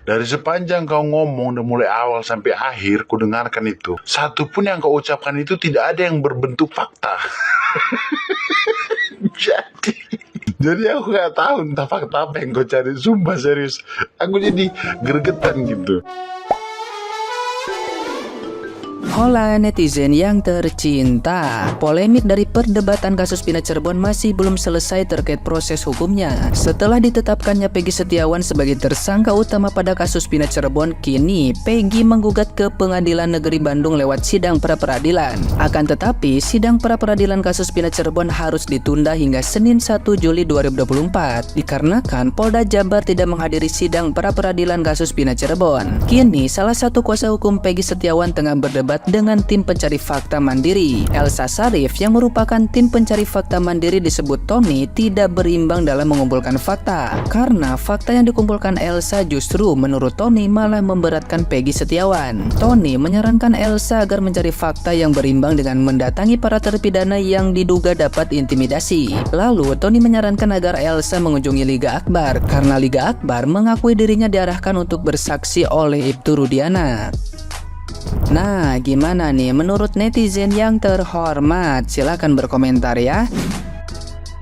dari sepanjang kau ngomong dari mulai awal sampai akhir, ku dengarkan itu. Satu pun yang kau ucapkan itu tidak ada yang berbentuk fakta. Jadi aku gak tahu entah fakta apa yang kau cari. Sumpah serius, aku jadi gregetan gitu. Hola netizen yang tercinta, polemik dari perdebatan kasus Pindah Cirebon masih belum selesai terkait proses hukumnya. Setelah ditetapkannya Peggy Setiawan sebagai tersangka utama pada kasus Pindah Cirebon, kini Peggy menggugat ke Pengadilan Negeri Bandung lewat sidang pra-peradilan. Akan tetapi, sidang pra-peradilan kasus Pindah Cirebon harus ditunda hingga Senin 1 Juli 2024 dikarenakan Polda Jabar tidak menghadiri sidang pra-peradilan kasus Pindah Cirebon. Kini, salah satu kuasa hukum Peggy Setiawan tengah berdebat dengan tim pencari fakta mandiri. Elsa Sharif yang merupakan tim pencari fakta mandiri disebut Tony tidak berimbang dalam mengumpulkan fakta karena fakta yang dikumpulkan Elsa justru menurut Tony malah memberatkan Peggy Setiawan. Tony menyarankan Elsa agar mencari fakta yang berimbang dengan mendatangi para terpidana yang diduga dapat intimidasi. Lalu Tony menyarankan agar Elsa mengunjungi Liga Akbar karena Liga Akbar mengakui dirinya diarahkan untuk bersaksi oleh Ibtu Rudiana. Nah, gimana nih menurut netizen yang terhormat? Silahkan berkomentar ya.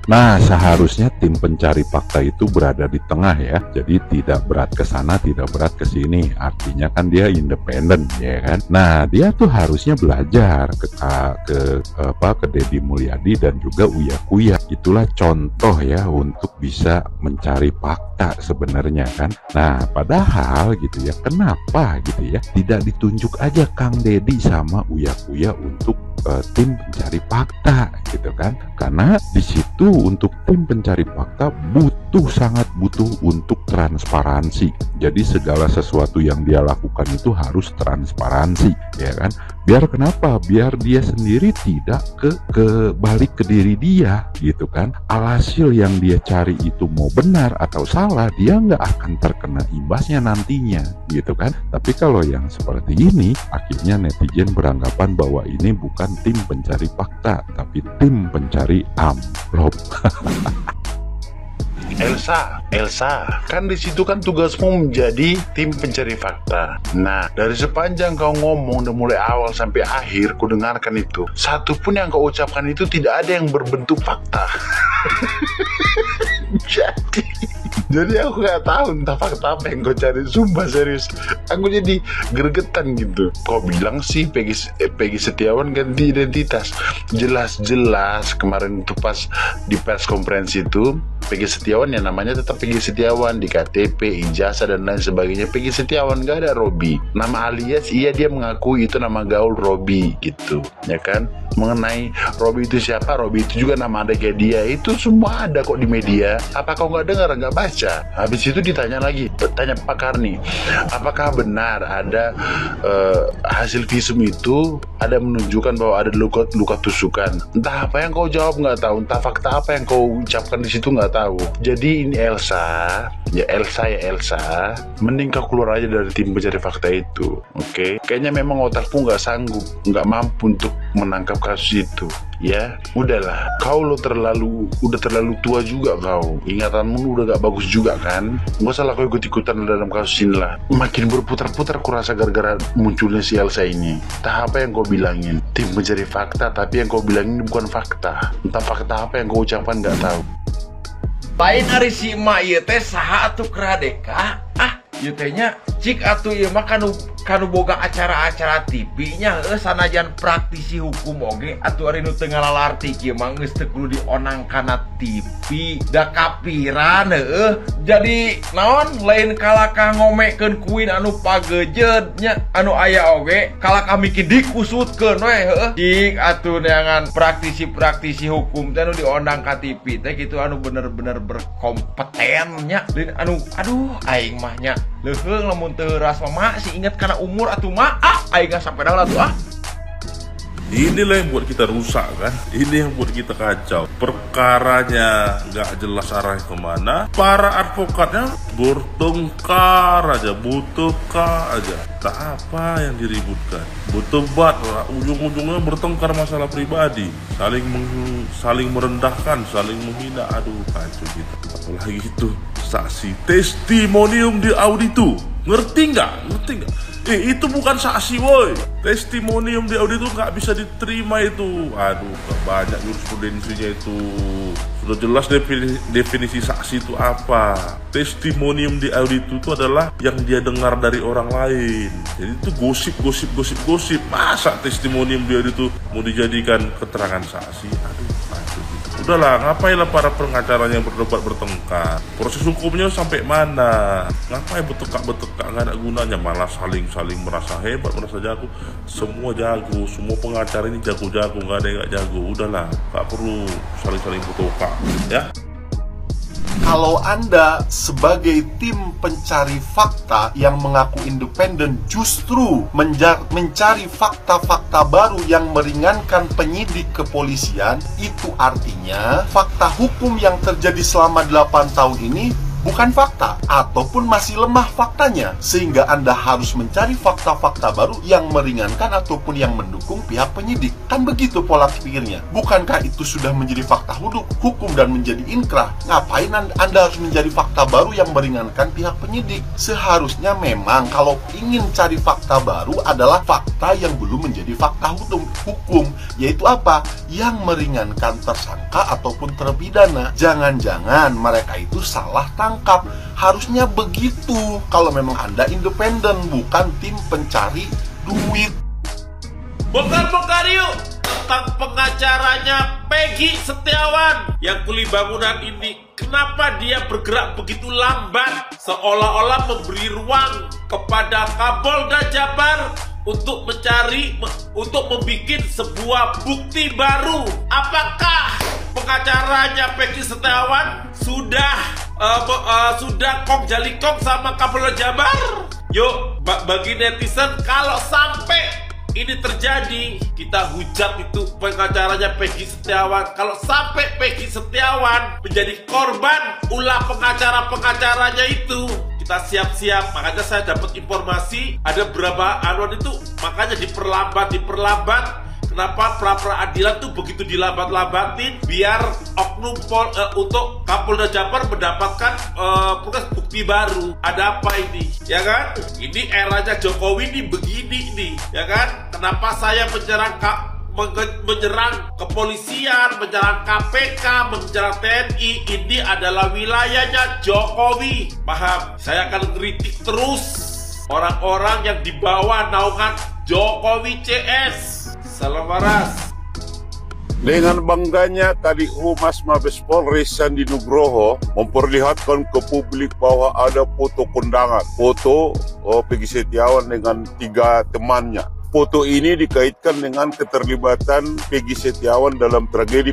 Nah, seharusnya tim pencari fakta itu berada di tengah ya. Jadi tidak berat ke sana, tidak berat ke sini. Artinya kan dia independen ya kan. Nah, dia tuh harusnya belajar ke Deddy Mulyadi dan juga Uya Kuya. Itulah contoh ya untuk bisa mencari fakta sebenarnya kan. Nah, padahal gitu ya, kenapa gitu ya tidak ditunjuk aja Kang Deddy sama Uya Kuya untuk tim pencari fakta gitu kan. Karena di situ untuk tim pencari fakta sangat butuh untuk transparansi. Jadi segala sesuatu yang dia lakukan itu harus transparansi ya kan. Biar kenapa? Biar dia sendiri tidak balik ke diri dia gitu kan. Alhasil yang dia cari itu mau benar atau salah, dia nggak akan terkena imbasnya nantinya gitu kan. Tapi kalau yang seperti ini, akhirnya netizen beranggapan bahwa ini bukan tim pencari fakta, tapi tim pencari amplop. Elsa, kan di situ kan tugasmu menjadi tim pencari fakta. Nah, dari sepanjang kau ngomong dari mulai awal sampai akhir, ku dengarkan itu. Satu pun yang kau ucapkan itu tidak ada yang berbentuk fakta. Jadi aku gak tahu entah fakta apa yang kau cari. Sumpah serius, aku jadi gregetan gitu. Kau bilang sih Peggy Setiawan ganti identitas. Jelas-jelas kemarin itu pas di pers konferensi itu Peggy Setiawan yang namanya tetap Peggy Setiawan, di KTP, ijazah dan lain sebagainya Peggy Setiawan, gak ada Robi. Nama alias iya dia mengakui itu nama gaul Robi gitu, ya kan. Mengenai Robi itu siapa, Robi itu juga nama adiknya dia, itu semua ada kok di media. Apa kau nggak dengar, nggak baca? Habis itu ditanya lagi, tanya Pak Karni, apakah benar ada hasil visum itu ada menunjukkan bahwa ada luka tusukan? Entah apa yang kau jawab nggak tahu, entah fakta apa yang kau ucapkan di situ nggak tahu. Jadi ini Elsa, mending kau keluar aja dari tim pencari fakta itu, oke? Kayaknya memang otakmu nggak sanggup, nggak mampu untuk menangkap kasus itu. Ya, udahlah. Kau udah terlalu tua juga kau. Ingatanmu udah gak bagus juga kan? Gak salah kau ikut-ikutan dalam kasus ini lah. Makin berputar-putar kurasa gara-gara munculnya si Elsa ini. Entah apa yang kau bilangin, tim pencari fakta, tapi yang kau bilangin bukan fakta. Entah fakta apa yang kau ucapkan gak tahu. Lain hari si emak ieu teh saha atuh kradeka? Ieu teh nya cik atuh ieu mah kanu boga acara-acara TV nya sanajan praktisi hukum oge atuh ari nu teu ngalalarti kieu mah geus teu kudu dionang kana TV da kapiran jadi naon lain kalakah ngomekeun kuin anu pagejeud nya anu aya oge kalakah mikeun dikusutkeun we cik atuh neangan praktisi hukum teh anu diondang ka TV teh kitu anu bener-bener berkompeten nya anu aduh aing mah nya leuheung lamun teu ras mah si inget karena umur atuh mah aing gak sampai dah tuh Inilah yang buat kita rusak kan. Ini yang buat kita kacau. Perkaranya gak jelas arahnya kemana. Para advokatnya bertengkar aja, butuhkah aja. Tak apa yang diributkan. Berdebat, ujung-ujungnya bertengkar masalah pribadi. Saling merendahkan, saling menghina. Aduh kacau gitu. Apalagi itu saksi. Testimonium di auditu. Ngerti nggak? Itu bukan saksi, woi. Testimonium di auditu nggak bisa diterima itu. Aduh, banyak jurisprudensinya itu. Sudah jelas definisi saksi itu apa. Testimonium di auditu itu adalah yang dia dengar dari orang lain. Jadi itu gosip. Masa testimonium di auditu mau dijadikan keterangan saksi? Aduh. Udahlah, ngapailah para pengacaranya berdebat bertengkar. Proses hukumnya sampai mana? Ngapain bertekak nggak ada gunanya, malah saling merasa hebat, merasa jago. Semua jago, semua pengacara ini jago-jago, nggak ada yang nggak jago. Udahlah, nggak perlu saling bertekak, ya. Kalau Anda sebagai tim pencari fakta yang mengaku independen justru mencari fakta-fakta baru yang meringankan penyidik kepolisian, itu artinya fakta hukum yang terjadi selama 8 tahun ini bukan fakta, ataupun masih lemah faktanya, sehingga Anda harus mencari fakta-fakta baru yang meringankan ataupun yang mendukung pihak penyidik. Kan begitu pola pikirnya. Bukankah itu sudah menjadi fakta hukum dan menjadi inkrah? Ngapain Anda harus mencari fakta baru yang meringankan pihak penyidik? Seharusnya memang kalau ingin cari fakta baru adalah fakta yang belum menjadi fakta hukum, yaitu apa? Yang meringankan tersangka ataupun terpidana. Jangan-jangan mereka itu salah tangkap. Harusnya begitu kalau memang Anda independen, bukan tim pencari duit. Bongkar yuk tentang pengacaranya Peggy Setiawan yang kuli bangunan ini. Kenapa dia bergerak begitu lambat, seolah-olah memberi ruang kepada Kapolda Jabar untuk membuat sebuah bukti baru? Apakah pengacaranya Peggy Setiawan sudah kong jali kong sama Kapolda Jabar? Yuk, bagi netizen, kalau sampai ini terjadi, kita hujat itu pengacaranya Peggy Setiawan. Kalau sampai Peggy Setiawan menjadi korban ulah pengacaranya itu, kita siap-siap. Makanya saya dapat informasi ada beberapa anuan itu, makanya diperlambat. Kenapa pra-peradilan tuh begitu dilambat-lambatin biar oknum untuk Kapolda Jabar mendapatkan bukti baru. Ada apa ini? Ya kan? Ini eranya Jokowi ini begini nih, ya kan? Kenapa saya menyerang kepolisian, menyerang KPK, menyerang TNI? Ini adalah wilayahnya Jokowi. Paham? Saya akan kritik terus orang-orang yang di bawah naungan Jokowi CS. Salam waras. Dengan bangganya tadi Humas Mabes Polri Sandi Nugroho memperlihatkan ke publik bahwa ada foto kondangan, foto Peggy Setiawan dengan 3 temannya. Foto ini dikaitkan dengan keterlibatan Peggy Setiawan dalam tragedi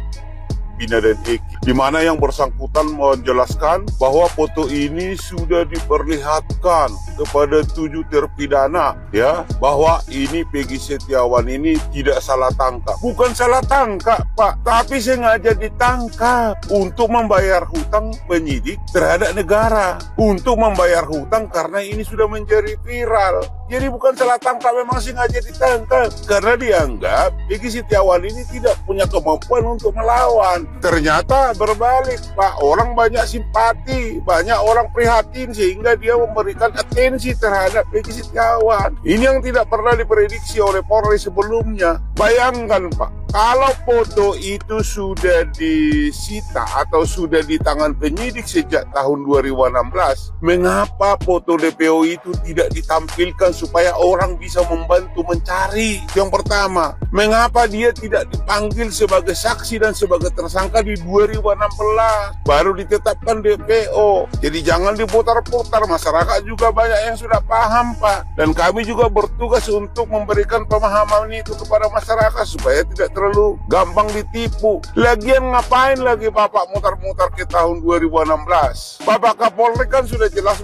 Vina dan Eki, di mana yang bersangkutan menjelaskan bahwa foto ini sudah diperlihatkan kepada 7 terpidana, ya, bahwa ini Peggy Setiawan ini tidak salah tangkap. Bukan salah tangkap, Pak, tapi sengaja ditangkap untuk membayar hutang penyidik terhadap negara, untuk membayar hutang karena ini sudah menjadi viral. Jadi bukan salah tangkap, memang sengaja ditangkap karena dianggap Peggy Setiawan ini tidak punya kemampuan untuk melawan. Ternyata berbalik, Pak. Orang banyak simpati, banyak orang prihatin sehingga dia memberikan atensi terhadap Peggy Setiawan. Ini yang tidak pernah diprediksi oleh Polri sebelumnya. Bayangkan, Pak, kalau foto itu sudah disita atau sudah di tangan penyidik sejak tahun 2016, mengapa foto DPO itu tidak ditampilkan supaya orang bisa membantu mencari? Yang pertama, mengapa dia tidak dipanggil sebagai saksi dan sebagai tersangka di 2016, baru ditetapkan DPO? Jadi jangan diputar-putar, masyarakat juga banyak yang sudah paham, Pak. Dan kami juga bertugas untuk memberikan pemahaman itu kepada masyarakat supaya tidak terlalu gampang ditipu. Lagian ngapain lagi Bapak mutar-mutar ke tahun 2016? Bapak Kapolri kan sudah jelas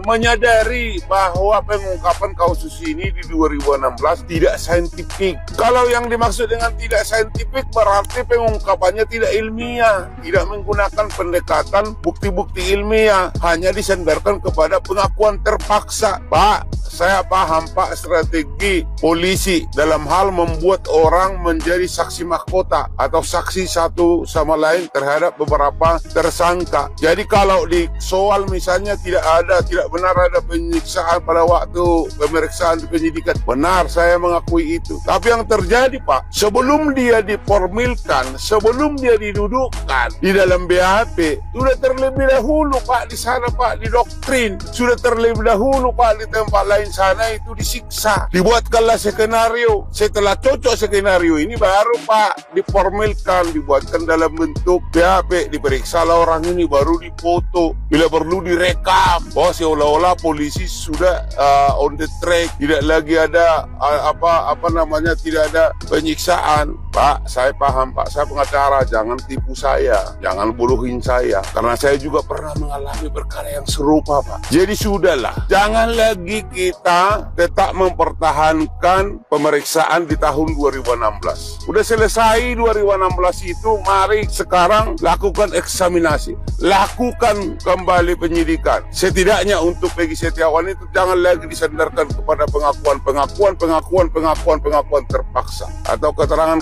menyadari bahwa pengungkapan kasus ini di 2016 tidak saintifik. Kalau yang dimaksud dengan tidak saintifik berarti pengungkapannya tidak ilmiah, tidak menggunakan pendekatan bukti-bukti ilmiah, hanya disandarkan kepada pengakuan terpaksa. Pak, saya paham, Pak, strategi polisi dalam hal membuat orang menjadi menjadi saksi mahkota atau saksi satu sama lain terhadap beberapa tersangka. Jadi kalau di soal misalnya tidak benar ada penyiksaan pada waktu pemeriksaan di penyidikan, benar saya mengakui itu. Tapi yang terjadi Pak, sebelum dia diformilkan, sebelum dia didudukkan di dalam BAP, sudah terlebih dahulu Pak di sana Pak didoktrin, sudah terlebih dahulu Pak di tempat lain sana itu disiksa. Dibuatkanlah skenario, setelah cocok skenario ini baru Pak diformilkan, dibuatkan dalam bentuk BAP, diperiksalah orang ini, baru dipoto, bila perlu direkam. Oh seolah-olah polisi sudah on the track, tidak lagi ada tidak ada penyiksaan. Pak, saya paham Pak, saya pengacara, jangan tipu saya, jangan bodohin saya, karena saya juga pernah mengalami perkara yang serupa Pak. Jadi sudahlah, jangan lagi kita tetap mempertahankan pemeriksaan di tahun 2016. Udah selesai 2016 itu, mari sekarang lakukan eksaminasi, lakukan kembali penyidikan. Setidaknya untuk Peggy Setiawan itu jangan lagi disandarkan kepada pengakuan terpaksa atau keterangan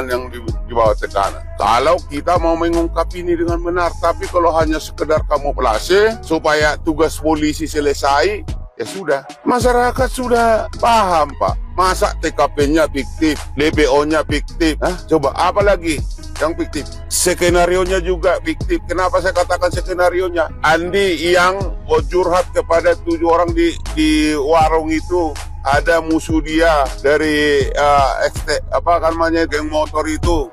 yang di bawah tekanan. Kalau kita mau mengungkap ini dengan benar, tapi kalau hanya sekedar kamuflase supaya tugas polisi selesai, ya sudah, masyarakat sudah paham Pak. Masa TKP-nya fiktif, DPO-nya fiktif, coba apa lagi yang fiktif? Skenario-nya juga fiktif. Kenapa saya katakan skenario-nya? Andi yang curhat kepada 7 orang di warung itu, ada musuh dia dari geng motor itu